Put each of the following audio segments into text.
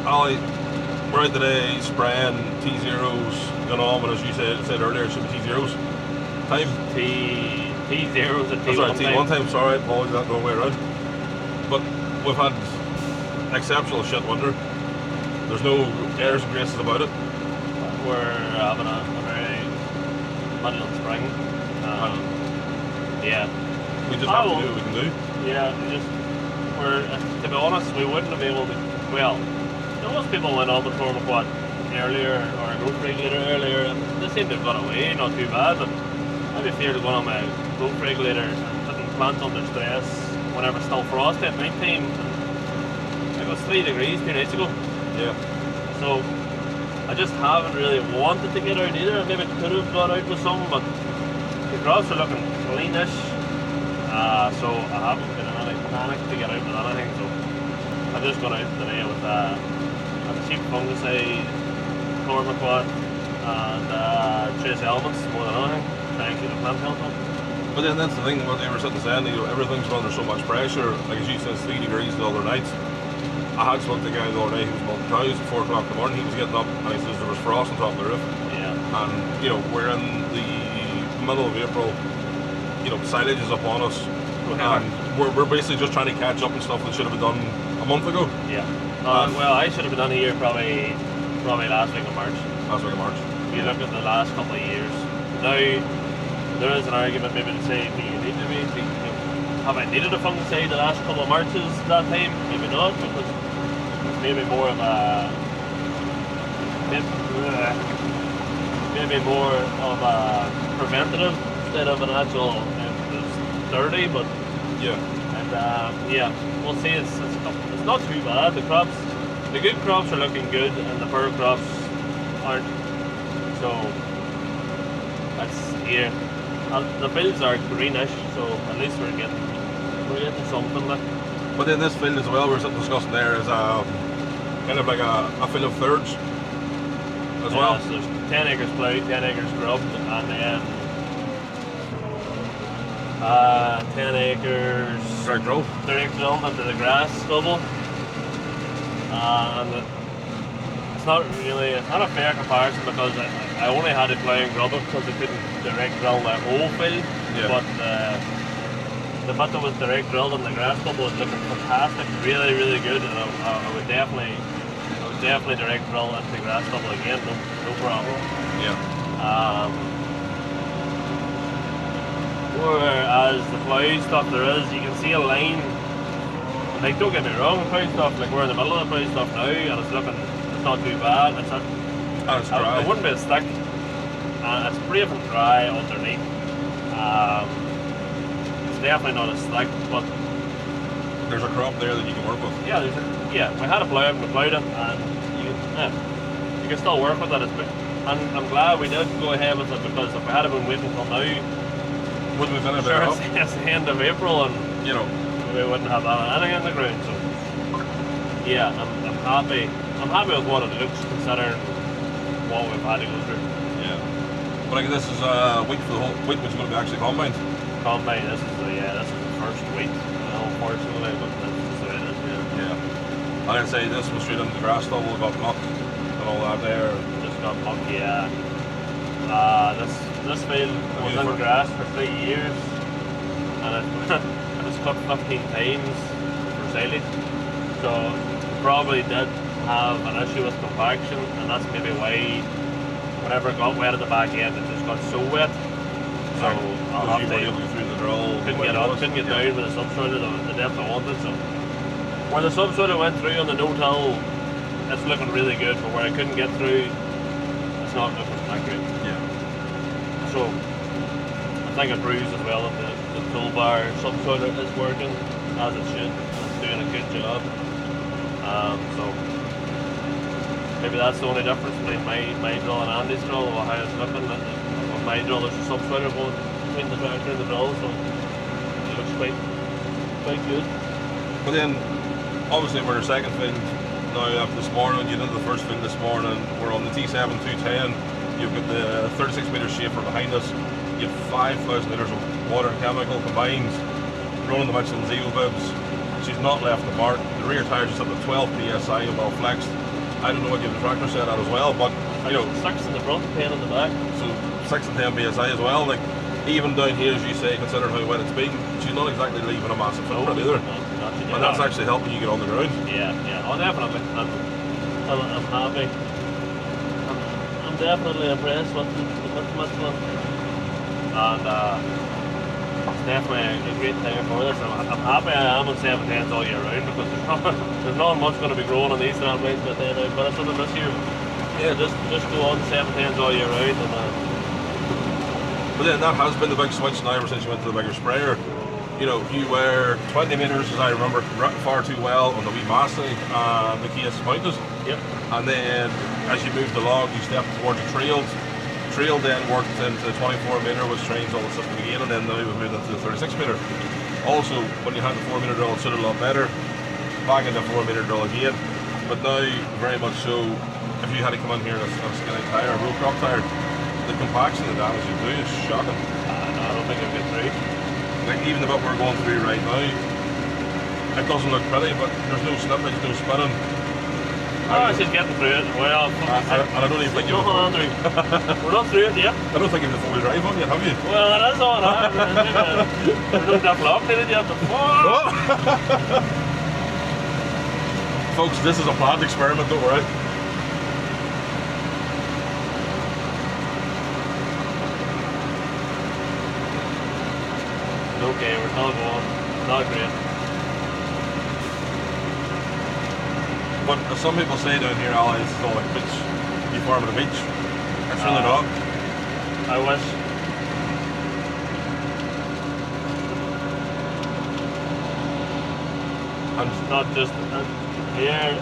Ali, we're out today spraying T0s going on, but as you said earlier, it should be T0s. Time? T0s at T1 sorry, time. T1 time, sorry, apologies, that going way around. But we've had exceptional shit winter. There's no airs and graces about it. We're having a very middling spring. Yeah. We just have to do what we can do. Yeah, to be honest, we wouldn't have been able to, well, most people went on the Tormaquad earlier, or a growth regulator earlier, and they seem to have got away, not too bad, but I'd be feared of going on my growth regulator and putting plants under stress whenever it's still frosty at night time. It was 3 degrees 2 nights ago. Yeah. So I just haven't really wanted to get out either. Maybe I could have got out with some, but the crops are looking cleanish. So I haven't been in any panic to get out with anything. So I just got out today with a cheap fungicide, Tormaquad, and trace elements more than anything. Thank you to plant health. But then that's the thing, what they were sitting saying, everything's under so much pressure. Like as you said, 3 degrees the other night. I had spoke to the guy the other day who was milking cows at 4 o'clock in the morning. He was getting up and he says there was frost on top of the roof. Yeah. And we're in the middle of April. Silage is up on us. And we're basically just trying to catch up on stuff that should have been done a month ago. Yeah. Well, I should have been done here probably last week of March. Last week of March. If you look at the last couple of years. Now, there is an argument maybe to say, have I needed a fungicide the last couple of Marches that time? Maybe not, because it's maybe more of a preventative instead of an actual dirty, but yeah. And yeah, we'll see. It's not too bad. The good crops are looking good, and the poor crops aren't. So that's here. The fields are greenish, so at least we're getting something. But then this field as well, we're discussing there, is kind of like a field of thirds as well. So there's 10 acres ploughed, 10 acres grubbed, and then 10 acres direct drilled into the grass stubble. And it's not a fair comparison because I only had to plough and grub it because I couldn't direct drill the whole field. Yeah. But the bit that was direct drilled in the grass stubble was looking fantastic, really, really good, and I would definitely direct drill into the grass stubble again, no problem. Yeah. Whereas the plough stuff you can see a line. Like, don't get me wrong, the plough stuff, like we're in the middle of the plough stuff now, and it's not too bad. It's dry. It wouldn't be as thick. It's brave and dry underneath. It's definitely not as thick, but there's a crop there that you can work with. Yeah, we had a plough and we ploughed it, and you can still work with it. And I'm glad we did go ahead with it, because if we had been waiting until now, wouldn't we have been sure, it's the end of April, and we wouldn't have anything in the ground. So yeah, I'm happy. I'm happy with what it looks, considering what we've had to go through. Yeah. But like, this is wheat for the whole wheat, which is going to be actually combined. Combined. This is the first wheat, unfortunately, but this is the way it is. Yeah. I'd say this was straight into the grass stubble, got muck and all that there. Just got muck, yeah. This field was in grass for 3 years, and it was cut 15 times for silage. So probably did have an issue with compaction, and that's maybe why whenever it got wet at the back end, it just got so wet. So I'll have to through the drill. Couldn't get down with the subsoil to the depth I wanted. So where the subsoil went through on the no-till, it's looking really good, but where I couldn't get through, it's not looking that good. Yeah. So I think it proves as well that the toolbar subsoil is working as it should, and it's doing a good job. So maybe that's the only difference between my drill and Andy's drill, or how it's looking. On my drill, there's a subsoiler going between the tractor and the drill, so it looks quite good. But then, obviously, we're in our second field now after this morning. You did the first field this morning. We're on the T7.210. You've got the 36m Chafer behind us. You have 5,000 litres of water and chemical combined. Running the Michelin Xeobibs. She's not left the mark. The rear tires just up to 12 psi, well flexed. I don't know what you have the tractor set at as well, but you know, 6 in the front, 10 in the back. so 6 and 10 BSI as well. Like even down here, as you say, considering how wet it's been, she's not exactly leaving a massive footprint either. And that's actually helping you get on the ground. Yeah, oh definitely. I'm happy. I'm definitely impressed with Michelin. And it's definitely a great tire for this. I'm happy I am on 710s all year round because there's not much going to be growing on these damn blades, but then I finished with them this year. Yeah, just go on 710s all year round. But then that has been the big switch now ever since you went to the bigger sprayer. You know, you were 20 metres, as I remember, far too well on the wee Massey and the case pointers. Yep. And then as you moved along, you stepped towards the trails. Trail then worked into the 24 metre, which trains all the system again, and then now we've moved into the 36 metre. Also, when you had the 4 metre drill, it suited a lot better. Back into 4 metre drill again. But now, very much so, if you had to come in here on a skinny tyre, a road crop tyre, the compaction and the damage you do is shocking. I don't think I've been through. Like even the bit we're going through right now, it doesn't look pretty, but there's no slippage, no spinning. Oh, it's just getting through it. Well, and I don't even think you've we're not through it yet. I don't think you've the 4-wheel drive on yet, have you? Well, it is on. We're not that locked in it yet. Folks, this is a planned experiment, don't worry. Okay, we're still going. Not great. But as some people say down here, Ali, this is all like beach. You farm at a beach. It's really not. I wish. And not just here.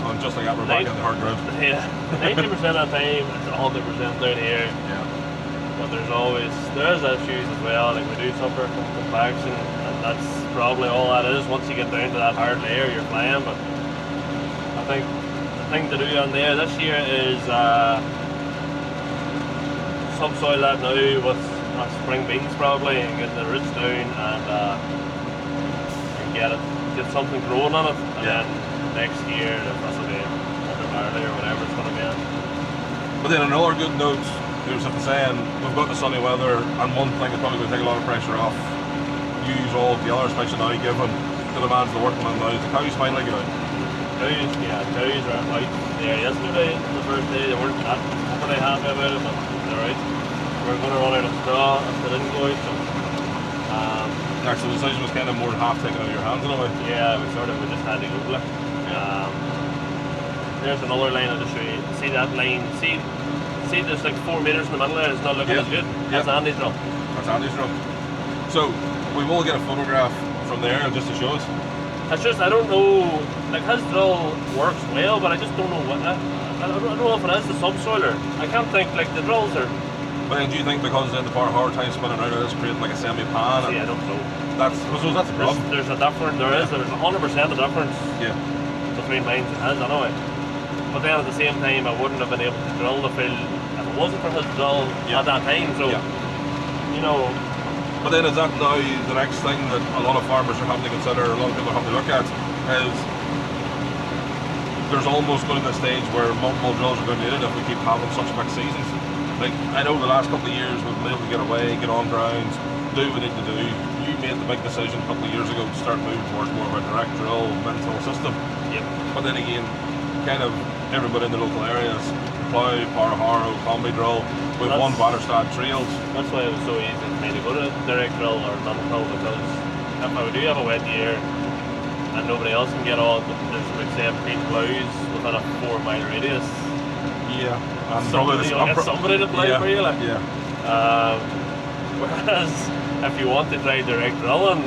Oh, just like that, we're back on the hard ground. Yeah, 90% of the time, it's 100% down here. Yeah. But there is issues as well. Like we do suffer from compaction, and that's probably all that is. Once you get down to that hard layer, you're flying. But I think the thing to do on there this year is subsoil that now with spring beans probably, and get the roots down and get something growing on it, and then next year this will be under barley or whatever it's going to be in. But then another good note. There's something saying we've got the sunny weather, and one thing that's probably going to take a lot of pressure off. Use all the other especially now given the demands of the working on now. The cows fine like it out. Cows are out there yesterday, the first day. They weren't that pretty happy about it, but they're right. We're going to run out of straw if they didn't go out. So, so the decision was kind of more half taken out of your hands in a way. Yeah, we just had to Google it. There's another line I'll just show you. See that line? See there's like 4 metres in the middle there, it's not looking as good. That's Andy's drill. That's Andy's drill. So we will get a photograph from there just to show us. It's just, I don't know, like his drill works well, but I just don't know what, I don't know if it is the subsoiler. I can't think, like the drills are... But do you think because it's in the power hard time spinning out of this creating like a semi-pan? See, I don't know. That's the problem. There's a difference, there's 100% a difference between mine and his anyway. But then at the same time, I wouldn't have been able to drill the field if it wasn't for his drill at that time. So, you know. But then is that now the next thing that a lot of farmers are having to consider, a lot of people have to look at, is there's almost going to the stage where multiple drills are going to be needed if we keep having such big seasons. Like, I know the last couple of years we've been able to get away, get on grounds, do what we need to do. You made the big decision a couple of years ago to start moving towards more of a direct drill mental system. Yep. But then again, kind of everybody in the local areas, plough, power harrow, combi drill, with one Waterstad trails. That's why it was so easy for me to go to direct drill or non-drill, because if I do have a wet year and nobody else can get on, there's about 17 ploughs within a 4-mile radius. Yeah. And you'll get somebody to plough for you. Like. Yeah. Whereas if you want to try direct drilling,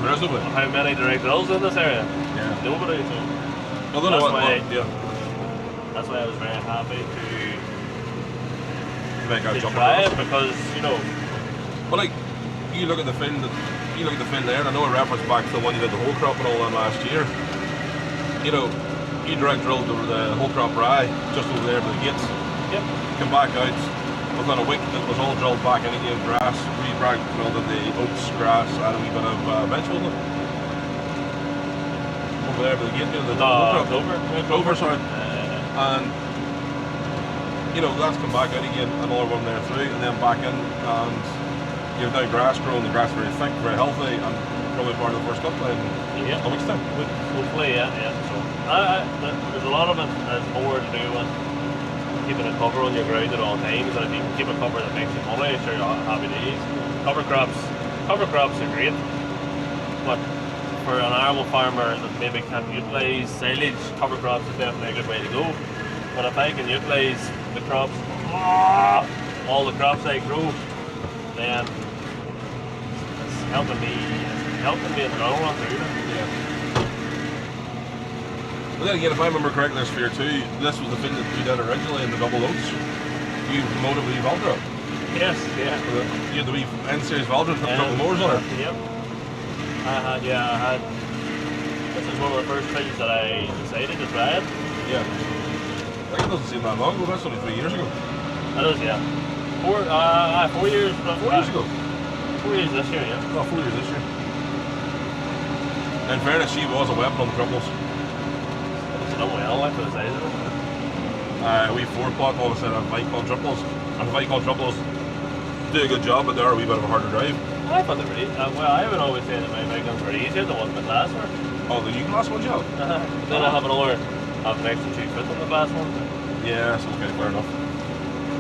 there is nobody. How many direct drills in this area? Yeah. Nobody. So that's why I was very happy to try it, because you know. Well, like you look at the field there, and I know I reference back to the one you did the whole crop and all that last year. You know, you direct drilled the whole crop rye just over there by the gates. Yep. Came back out within a week. It was all drilled back in again, grass. We drilled the oats, grass, and a wee bit of veg, wasn't it? Over there by the gate, the whole crop. Clover, sorry. And you know, that's come back out again, another one there through, and then back in, and you've now grass growing, the grass very thick, very healthy, and probably part of the first cut in a week's time. Hopefully, yeah. So there's a lot of it has more to do with keeping a cover on your ground at all times, and if you can keep a cover that makes you money, sure you're happy days. Cover crops are great, but for an arable farmer that maybe can't utilise silage, cover crops is definitely a good way to go. But if I can utilise the crops, all the crops I grow, then it's helping me in the long run through it. Yeah. But then again, if I remember correctly, this year too, this was the thing that you did originally in the double oats. You promoted with Valdra. Yes, yeah. You had the wee N-series Valdra with double motors on it. Yep. I had. This is one of the first things that I decided to try it. Yeah. Like, it doesn't seem that long ago, that's only 3 years ago. That is, yeah. 4 years. 4 years ago? 4 years this year, yeah. Oh, 4 years this year. In fairness, she was a weapon on the triples. It's done well, like, for the size of it. We 4-pot, all of a sudden, Vicon triples. And Vicon triples do a good job, but they're a wee bit of a harder drive. I thought they were easy. Well, I would always say that my Vicons were easier, the ones with glass were. Oh, the Eagle last one, Joe? Then I have an extra 2 foot on the glass one. Yeah, that's okay, fair enough.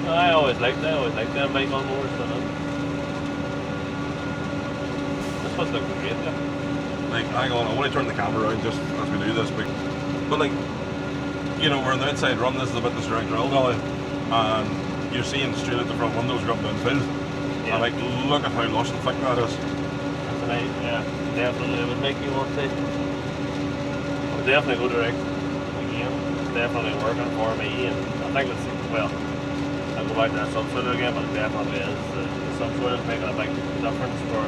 I always liked them Vicon motors, but this one's looking great, yeah. Like, hang on, I want to turn the camera around just as we do this, but like, you know, we're on the outside run, this is a bit the direct drill valley, and you're seeing straight out the front windows you're up downfield. Yeah. And like, look at how lush and thick that is. That's nice, yeah. Definitely, it would make me want to. I would definitely go direct again. It's definitely working for me, and I think it's, well, I'll go back to that subsoiler again, but it definitely is. The subsoiler is making a big difference for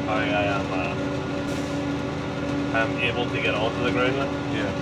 how I'm able to get onto the ground. Yeah.